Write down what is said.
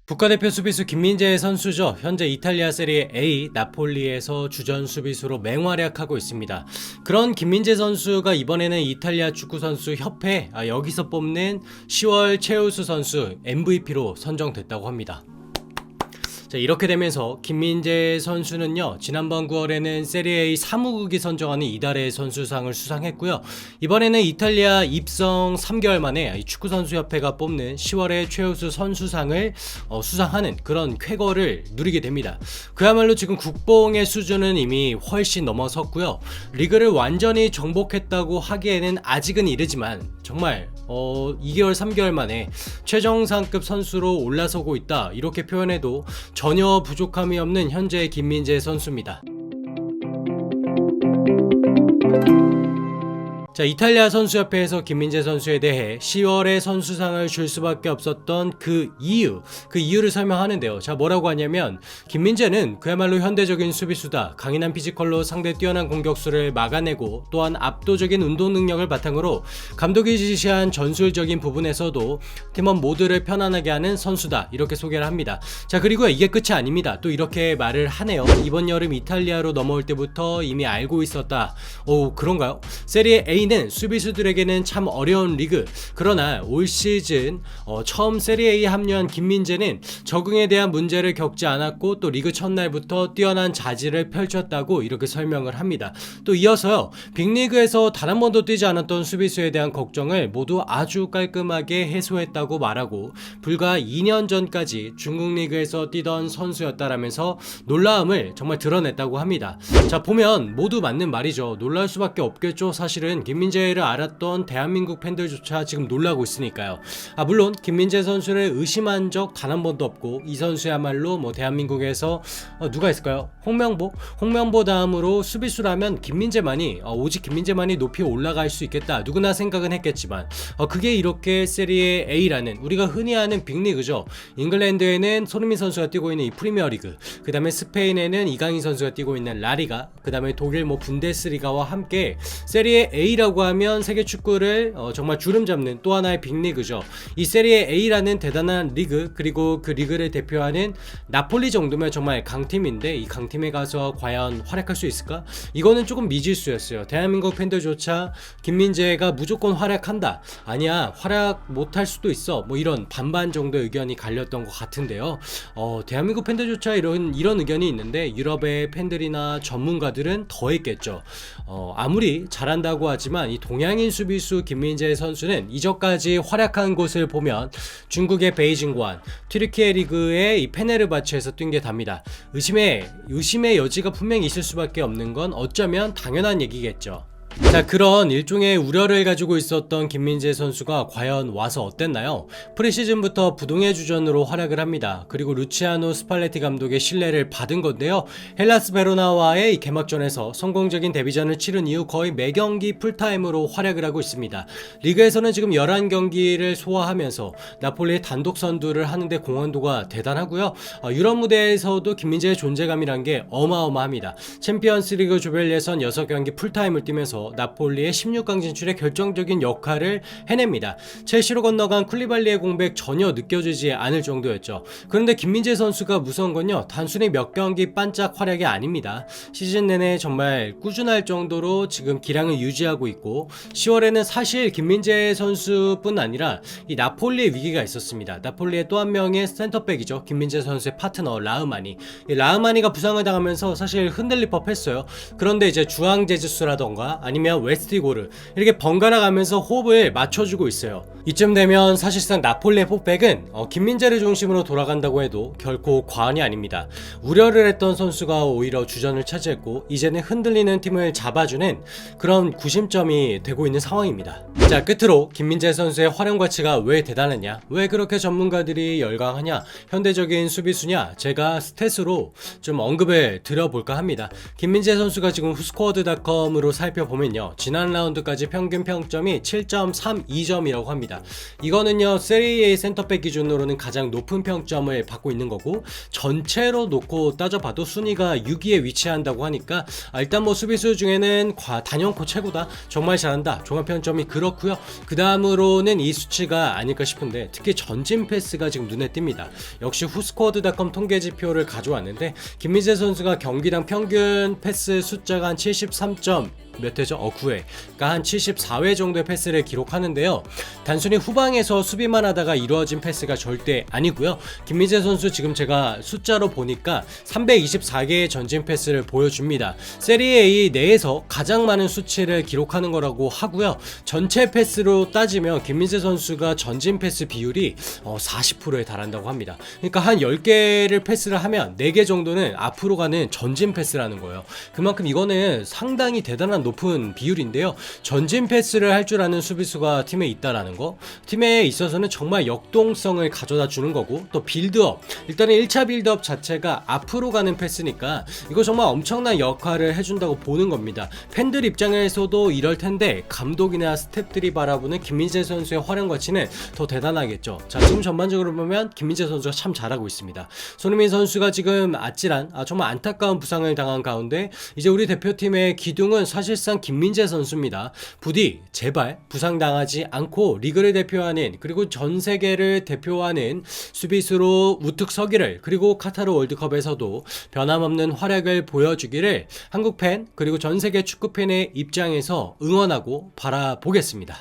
국가대표 수비수 김민재 선수죠. 현재 이탈리아 세리에 A 나폴리에서 주전 수비수로 맹활약하고 있습니다. 그런 김민재 선수가 이번에는 이탈리아 축구선수 협회 여기서 뽑는 10월 최우수 선수 MVP로 선정됐다고 합니다. 자, 이렇게 되면서 김민재 선수는요, 지난번 9월에는 세리에 A 사무국이 선정하는 이달의 선수상을 수상했고요. 이번에는 이탈리아 입성 3개월 만에 축구선수협회가 뽑는 10월의 최우수 선수상을 수상하는 그런 쾌거를 누리게 됩니다. 그야말로 지금 국뽕의 수준은 이미 훨씬 넘어섰고요. 리그를 완전히 정복했다고 하기에는 아직은 이르지만 정말 2개월 3개월 만에 최정상급 선수로 올라서고 있다, 이렇게 표현해도 전혀 부족함이 없는 현재의 김민재 선수입니다. 자, 이탈리아 선수협회에서 김민재 선수에 대해 10월에 선수상을 줄 수밖에 없었던 그 이유를 설명하는데요. 자, 뭐라고 하냐면, 김민재는 그야말로 현대적인 수비수다. 강인한 피지컬로 상대 뛰어난 공격수를 막아내고, 또한 압도적인 운동 능력을 바탕으로 감독이 지시한 전술적인 부분에서도 팀원 모두를 편안하게 하는 선수다, 이렇게 소개를 합니다. 자, 그리고 이게 끝이 아닙니다. 또 이렇게 말을 하네요. 이번 여름 이탈리아로 넘어올 때부터 이미 알고 있었다. 그런가요? 세리에 A 는 수비수들에게는 참 어려운 리그. 그러나 올 시즌 처음 세리에에 합류한 김민재는 적응에 대한 문제를 겪지 않았고, 또 리그 첫날부터 뛰어난 자질을 펼쳤다고 이렇게 설명을 합니다. 또 이어서요, 빅리그에서 단 한 번도 뛰지 않았던 수비수에 대한 걱정을 모두 아주 깔끔하게 해소했다고 말하고, 불과 2년 전까지 중국 리그에서 뛰던 선수였다라면서 놀라움을 정말 드러냈다고 합니다. 자, 보면 모두 맞는 말이죠. 놀랄 수밖에 없겠죠. 사실은 김민재를 알았던 대한민국 팬들조차 지금 놀라고 있으니까요. 물론 김민재 선수를 의심한 적 단 한 번도 없고, 이 선수야말로 대한민국에서 누가 있을까요? 홍명보 다음으로 수비수라면 김민재만이 오직 김민재만이 높이 올라갈 수 있겠다, 누구나 생각은 했겠지만 그게 이렇게 세리에 A라는 우리가 흔히 아는 빅리그죠. 잉글랜드에는 손흥민 선수가 뛰고 있는 이 프리미어리그, 그 다음에 스페인에는 이강인 선수가 뛰고 있는 라리가, 그 다음에 독일 분데스리가와 함께 세리에 A라고 하면 세계 축구를 정말 주름 잡는 또 하나의 빅리그죠. 이 세리에 A라는 대단한 리그, 그리고 그 리그를 대표하는 나폴리 정도면 정말 강팀인데, 이 강팀에 가서 과연 활약할 수 있을까? 이거는 조금 미지수였어요. 대한민국 팬들조차 김민재가 무조건 활약한다, 아니야 활약 못할 수도 있어, 이런 반반 정도 의견이 갈렸던 것 같은데요. 대한민국 팬들조차 이런 의견이 있는데, 유럽의 팬들이나 전문가들은 더 있겠죠. 아무리 잘한다고 하지만 이 동양인 수비수 김민재 선수는 이전까지 활약한 곳을 보면 중국의 베이징관, 튀르키예 리그의 이 페네르바체에서 뛴 게 답니다. 의심의 여지가 분명히 있을 수밖에 없는 건 어쩌면 당연한 얘기겠죠. 자, 그런 일종의 우려를 가지고 있었던 김민재 선수가 과연 와서 어땠나요? 프리시즌부터 부동의 주전으로 활약을 합니다. 그리고 루치아노 스팔레티 감독의 신뢰를 받은 건데요. 헬라스 베로나와의 개막전에서 성공적인 데뷔전을 치른 이후 거의 매경기 풀타임으로 활약을 하고 있습니다. 리그에서는 지금 11경기를 소화하면서 나폴리의 단독 선두를 하는데 공헌도가 대단하고요. 유럽 무대에서도 김민재의 존재감이란 게 어마어마합니다. 챔피언스리그 조별 예선 6경기 풀타임을 뛰면서 나폴리의 16강 진출에 결정적인 역할을 해냅니다. 첼시로 건너간 쿨리발리의 공백 전혀 느껴지지 않을 정도였죠. 그런데 김민재 선수가 무서운 건요, 단순히 몇 경기 반짝 활약이 아닙니다. 시즌 내내 정말 꾸준할 정도로 지금 기량을 유지하고 있고, 10월에는 사실 김민재 선수뿐 아니라 이 나폴리의 위기가 있었습니다. 나폴리의 또 한 명의 센터백이죠. 김민재 선수의 파트너 라흐마니가 부상을 당하면서 사실 흔들릴 법했어요. 그런데 이제 주앙 제즈스라던가 아니면 웨스티고르, 이렇게 번갈아 가면서 호흡을 맞춰주고 있어요. 이쯤 되면 사실상 나폴리의 포백은 김민재를 중심으로 돌아간다고 해도 결코 과언이 아닙니다. 우려를 했던 선수가 오히려 주전을 차지했고, 이제는 흔들리는 팀을 잡아주는 그런 구심점이 되고 있는 상황입니다. 자, 끝으로 김민재 선수의 활용 가치가 왜 대단하냐, 왜 그렇게 전문가들이 열광하냐, 현대적인 수비수냐, 제가 스탯으로 좀 언급을 드려볼까 합니다. 김민재 선수가 지금 후스코어드닷컴으로 살펴보면 보면요, 지난 라운드까지 평균 평점이 7.32점이라고 합니다. 이거는요 세리에 A 센터백 기준으로는 가장 높은 평점을 받고 있는 거고, 전체로 놓고 따져봐도 순위가 6위에 위치한다고 하니까 일단 뭐 수비수 중에는 단연코 최고다, 정말 잘한다, 종합평점이 그렇고요. 그 다음으로는 이 수치가 아닐까 싶은데, 특히 전진 패스가 지금 눈에 띕니다. 역시 후스코어드닷컴 통계지표를 가져왔는데, 김민재 선수가 경기당 평균 패스 숫자가 한 73점 몇 회죠? 9회. 그러니까 한 74회 정도의 패스를 기록하는데요. 단순히 후방에서 수비만 하다가 이루어진 패스가 절대 아니고요. 김민재 선수 지금 제가 숫자로 보니까 324개의 전진 패스를 보여줍니다. 세리에 A 내에서 가장 많은 수치를 기록하는 거라고 하고요. 전체 패스로 따지면 김민재 선수가 전진 패스 비율이 40%에 달한다고 합니다. 그러니까 한 10개를 패스를 하면 4개 정도는 앞으로 가는 전진 패스라는 거예요. 그만큼 이거는 상당히 대단한 높은 비율인데요. 전진 패스를 할 줄 아는 수비수가 팀에 있다라는 거, 팀에 있어서는 정말 역동성을 가져다 주는 거고, 또 빌드업, 일단은 1차 빌드업 자체가 앞으로 가는 패스니까 이거 정말 엄청난 역할을 해준다고 보는 겁니다. 팬들 입장에서도 이럴 텐데 감독이나 스태프들이 바라보는 김민재 선수의 활용 가치는 더 대단하겠죠. 자, 지금 전반적으로 보면 김민재 선수가 참 잘하고 있습니다. 손흥민 선수가 지금 아찔한 정말 안타까운 부상을 당한 가운데 이제 우리 대표팀의 기둥은 사실상 김민재 선수입니다. 부디 제발 부상당하지 않고 리그를 대표하는, 그리고 전 세계를 대표하는 수비수로 우뚝 서기를, 그리고 카타르 월드컵에서도 변함없는 활약을 보여주기를 한국 팬 그리고 전 세계 축구 팬의 입장에서 응원하고 바라보겠습니다.